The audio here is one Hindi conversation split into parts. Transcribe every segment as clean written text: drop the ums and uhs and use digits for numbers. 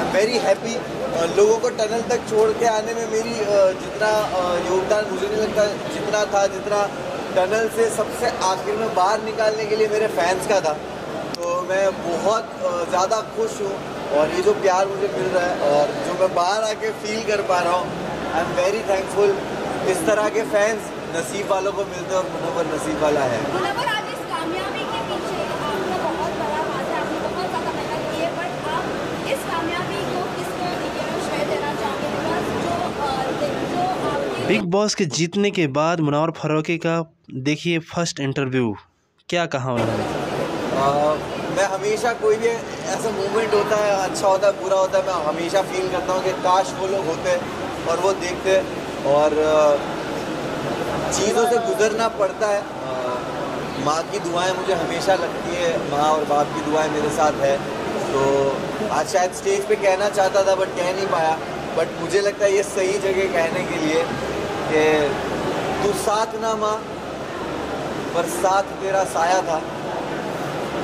Am very happy. लोगों को टनल तक छोड़ के आने में मेरी जितना योगदान मुझे नहीं लगता जितना था, जितना टनल से सबसे आखिर में बाहर निकालने के लिए मेरे फैंस का था। तो मैं बहुत ज़्यादा खुश हूँ और ये जो प्यार मुझे मिल रहा है और जो मैं बाहर आके फील कर पा रहा हूँ, आई एम वेरी थैंकफुल। इस तरह के फैंस नसीब वालों को मिलते हैं और मुनव्वर नसीब वाला है। मुनव्वर, आज इस कामयाबी के पीछे आपका बहुत बड़ा हाथ है, आपने बहुत ज़्यादा मेहनत की है, बट आप इस कामयाबी को किसको श्रेय देना चाहोगे? बिग बॉस के जीतने के बाद मुनव्वर फारूकी का देखिए फर्स्ट इंटरव्यू, क्या कहा उन्होंने? मैं हमेशा कोई भी ऐसा मूवमेंट होता है, अच्छा होता है बुरा होता है, मैं हमेशा फील करता हूँ कि काश वो लोग होते और वो देखते। और चीज़ों से गुजरना पड़ता है। माँ की दुआएं मुझे हमेशा लगती है, माँ और बाप की दुआएं मेरे साथ है। तो आज शायद स्टेज पे कहना चाहता था बट कह नहीं पाया, बट मुझे लगता है ये सही जगह कहने के लिए कि तू साथ ना माँ पर साथ तेरा साया था,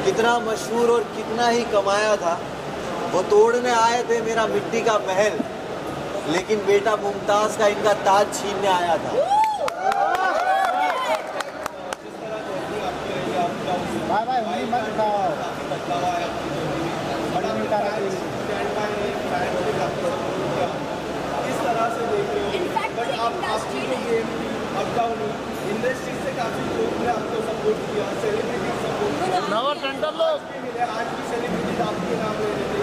कितना मशहूर और कितना ही कमाया था, वो तोड़ने आए थे मेरा मिट्टी का महल, लेकिन बेटा मुमताज़ का इनका ताज छीनने आया था। इंडस्ट्री से काफी लोग ने आपको सपोर्ट किया, सेलिब्रिटी सपोर्ट, नवा सेंटर लोग मिले, आज भी सेलिब्रिटी आपके नाम ले रहे थे।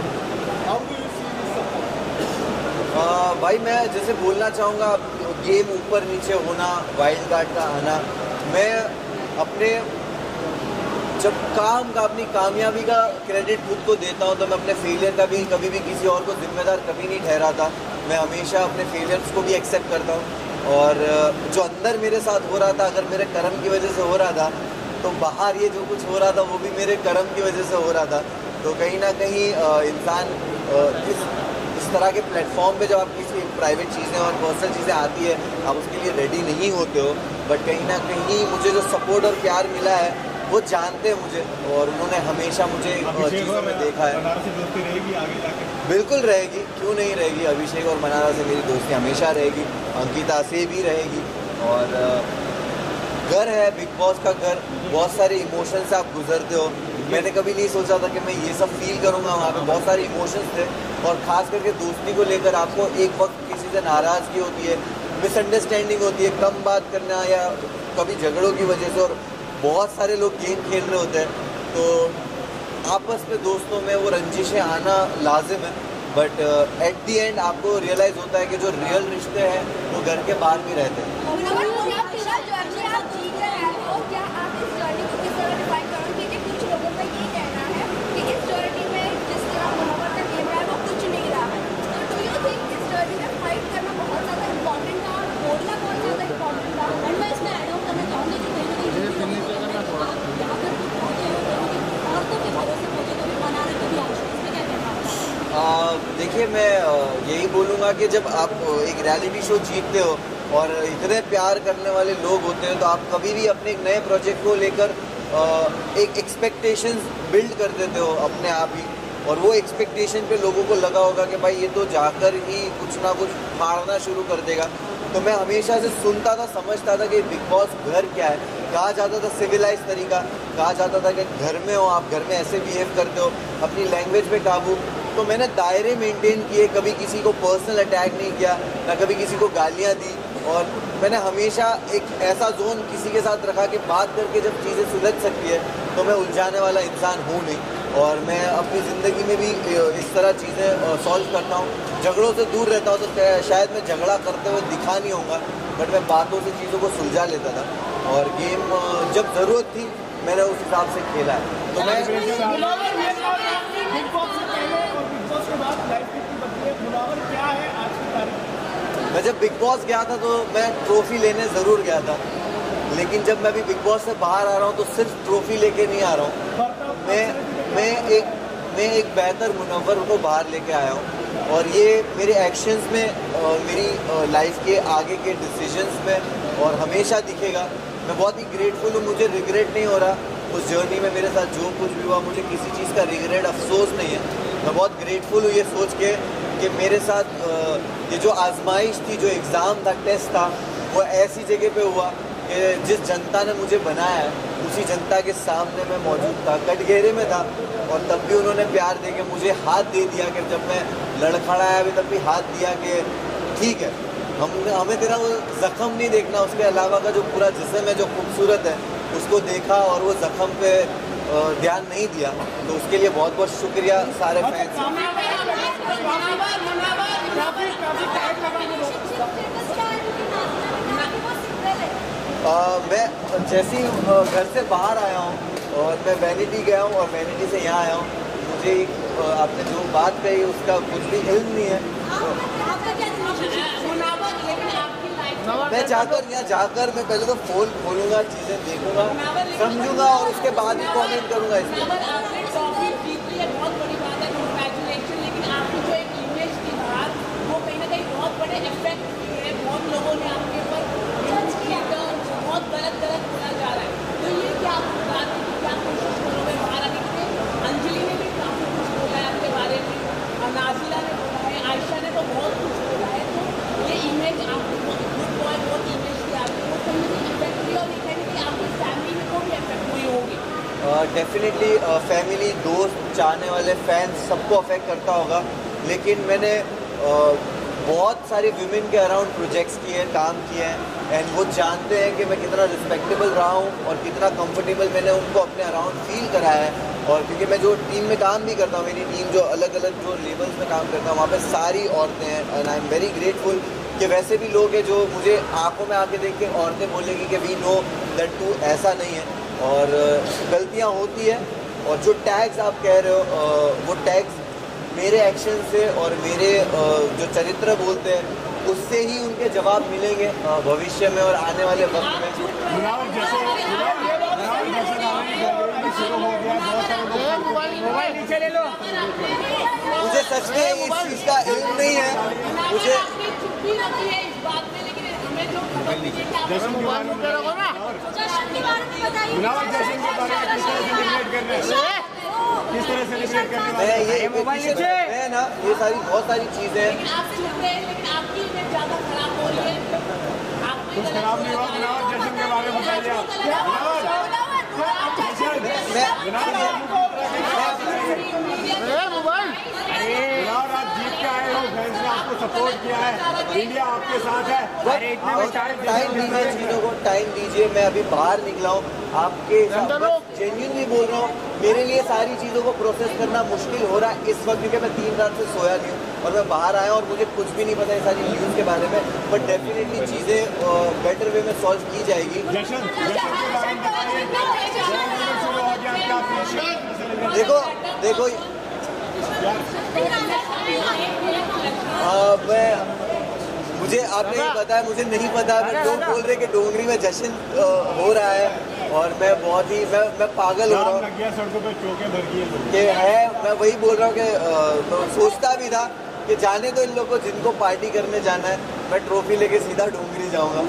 How do you see this support? भाई मैं जैसे बोलना चाहूँगा, गेम ऊपर नीचे होना, वाइल्ड कार्ड का आना, मैं अपने जब काम का अपनी कामयाबी का क्रेडिट खुद को देता हूँ तो मैं अपने फेलियर का भी कभी भी किसी और को जिम्मेदार कभी नहीं ठहराता। मैं हमेशा अपने फेलियर्स को भी एक्सेप्ट करता हूँ और जो अंदर मेरे साथ हो रहा था, अगर मेरे कर्म की वजह से हो रहा था तो बाहर ये जो कुछ हो रहा था वो भी मेरे कर्म की वजह से हो रहा था। तो कहीं ना कहीं इंसान इस तरह के प्लेटफॉर्म पे जब आप किसी प्राइवेट चीज़ें और पर्सनल चीज़ें आती है आप उसके लिए रेडी नहीं होते हो, बट कहीं ना कहीं मुझे जो सपोर्ट और प्यार मिला है वो जानते हैं मुझे और उन्होंने हमेशा मुझे चीज़ों में देखा है। दोस्ती रहेगी आगे जाके? बिल्कुल रहेगी, क्यों नहीं रहेगी। अभिषेक और मनारा से मेरी दोस्ती हमेशा रहेगी, अंकिता से भी रहेगी। और घर है बिग बॉस का घर, बहुत सारे इमोशन से आप गुजरते हो। मैंने कभी नहीं सोचा था कि मैं ये सब फील करूँगा। वहाँ पे बहुत सारे इमोशंस थे और ख़ास करके दोस्ती को लेकर आपको एक वक्त किसी से नाराज़गी होती है, मिसअंडरस्टैंडिंग होती है, कम बात करना या कभी झगड़ों की वजह से, और बहुत सारे लोग गेम खेल रहे होते हैं तो आपस में दोस्तों में वो रंजिशें आना लाजिम है। बट एट दी एंड आपको रियलाइज़ होता है कि जो रियल रिश्ते हैं वो घर के बाहर भी रहते हैं। देखिए मैं यही बोलूँगा कि जब आप एक रियलिटी शो जीतते हो और इतने प्यार करने वाले लोग होते हैं तो आप कभी भी अपने एक नए प्रोजेक्ट को लेकर एक एक्सपेक्टेशंस बिल्ड कर देते हो अपने आप ही, और वो एक्सपेक्टेशन पे लोगों को लगा होगा कि भाई ये तो जाकर ही कुछ ना कुछ फाड़ना शुरू कर देगा। तो मैं हमेशा से सुनता था, समझता था कि बिग बॉस घर क्या है। कहा जाता था सिविलाइज तरीका, कहा जाता था कि घर में हो आप, घर में ऐसे बिहेव करते हो, अपनी लैंग्वेज पे काबू। तो मैंने दायरे मेंटेन किए, कभी किसी को पर्सनल अटैक नहीं किया, ना कभी किसी को गालियाँ दी, और मैंने हमेशा एक ऐसा जोन किसी के साथ रखा कि बात करके जब चीज़ें सुलझ सकती है तो मैं उलझाने वाला इंसान हूँ नहीं। और मैं अपनी ज़िंदगी में भी इस तरह चीज़ें सॉल्व करता हूँ, झगड़ों से दूर रहता हूँ। तो शायद मैं झगड़ा करते हुए दिखा नहीं होगा, बट मैं बातों से चीज़ों को सुलझा लेता था और गेम जब ज़रूरत थी मैंने उस हिसाब से खेला है। तो मैं जब बिग बॉस गया था तो मैं ट्रॉफी लेने ज़रूर गया था, लेकिन जब मैं अभी बिग बॉस से बाहर आ रहा हूँ तो सिर्फ ट्रॉफी लेके नहीं आ रहा हूँ, मैं एक बेहतर मुनव्वर को बाहर लेके आया हूँ। और ये मेरे एक्शंस में, मेरी लाइफ के आगे के डिसीजंस में और हमेशा दिखेगा। मैं बहुत ही ग्रेटफुल हूँ, मुझे रिग्रेट नहीं हो रहा उस जर्नी में। मेरे साथ जो कुछ भी हुआ मुझे किसी चीज़ का रिग्रेट, अफसोस नहीं है। मैं बहुत ग्रेटफुल हूँ ये सोच के कि मेरे साथ ये जो आजमाइश थी, जो एग्ज़ाम था, टेस्ट था, वो ऐसी जगह पे हुआ कि जिस जनता ने मुझे बनाया है उसी जनता के सामने मैं मौजूद था, कटघरे में था, और तब भी उन्होंने प्यार दे के मुझे हाथ दे दिया कि जब मैं लड़खड़ाया भी तब भी हाथ दिया कि ठीक है, हमें तेरा वो ज़ख़म नहीं देखना, उसके अलावा का जो पूरा जिस्म है जो खूबसूरत है उसको देखा और वो ज़ख़म पे ध्यान नहीं दिया। तो उसके लिए बहुत बहुत शुक्रिया सारे फैंस। मैं जैसे ही घर से बाहर आया हूँ और मैं वैनिटी गया हूँ और वैनिटी से यहाँ आया हूँ, मुझे आपने जो बात कही उसका कुछ भी इल्म नहीं है। मैं यहाँ जाकर मैं पहले तो फ़ोन खोलूँगा, चीज़ें देखूँगा, समझूँगा और उसके बाद ही कमेंट करूँगा इसमें। बहुत बड़ी बात है, कंग्रेचुलेशन। लेकिन आपकी जो एक इमेज थी बाहर, वो कहीं ना कहीं बहुत बड़े इफेक्ट हुए हैं। बहुत लोगों ने आपके ऊपर बहुत गलत बोला जा रहा है। तो ये क्या बात है कि क्या कोशिश करोगे बाहर आने के लिए? अंजलि ने भी काफ़ी कुछ बोला है आपके बारे में, नाजिला ने बोला है, आयशा ने तो बहुत कुछ बोला है। तो ये इमेज आपकी गुड बॉय बहुत इमेज थी आपकी, वो कहीं ना कहीं इफेक्ट हुई और ये कहीं ना कहीं आपकी फैमिली को भी इफेक्ट हुई होगी। डेफिनेटली फैमिली, दोस्त, चाहने वाले फैंस सबको अफेक्ट करता होगा। लेकिन मैंने बहुत सारे वीमेन के अराउंड प्रोजेक्ट्स किए हैं, काम किए हैं, एंड वो जानते हैं कि मैं कितना रिस्पेक्टेबल रहा हूँ और कितना कंफर्टेबल मैंने उनको अपने अराउंड फील कराया है। और क्योंकि मैं जो टीम में काम भी करता हूँ, मेरी टीम जो अलग अलग जो लेवल्स में काम करता हूँ, वहाँ पे सारी औरतें हैं, and I am very grateful कि वैसे भी लोग हैं जो मुझे आंखों में आके देख के औरतें बोलेगी कि वी नो दैट टू ऐसा नहीं है और गलतियाँ होती है। और जो टैग्स आप कह रहे हो, वो टैग्स मेरे एक्शन से और मेरे जो चरित्र बोलते हैं उससे ही उनके जवाब मिलेंगे भविष्य में और आने वाले वक्त में। मुझे सच में इस चीज़ का इल्म नहीं है, मुझे किस तरह सेलिब्रेट करने वाले मैं ना ये बहुत सारी चीज़ें हैं। कुछ खराब नहीं हुआ। जश्न के बारे में बताइए आप। आप जीत के आए हो, फैंस ने आपको सपोर्ट किया है, इंडिया आपके साथ है। टाइम दीजिए, चीज़ों को टाइम दीजिए। मैं अभी बाहर निकला हूँ, आपके जेन्युइनली बोल रहा हूँ, मेरे लिए सारी चीज़ों को प्रोसेस करना मुश्किल हो रहा है इस वक्त, क्योंकि मैं 3 रात से सोया नहीं हूँ और मैं बाहर आया और मुझे कुछ भी नहीं पता है सारी न्यूज़ के बारे में। बट डेफिनेटली चीज़ें बेटर वे में सॉल्व की जाएगी। देखो मुझे आपने ये बताया, मुझे नहीं पता। मैं लोग बोल रहे कि डोंगरी में जश्न हो रहा है और मैं बहुत ही मैं पागल हो रहा हूँ कि है। मैं वही बोल रहा हूँ कि तो सोचता भी था कि जाने तो इन लोगों को जिनको पार्टी करने जाना है, मैं ट्रॉफी लेके सीधा डोंगरी जाऊँगा।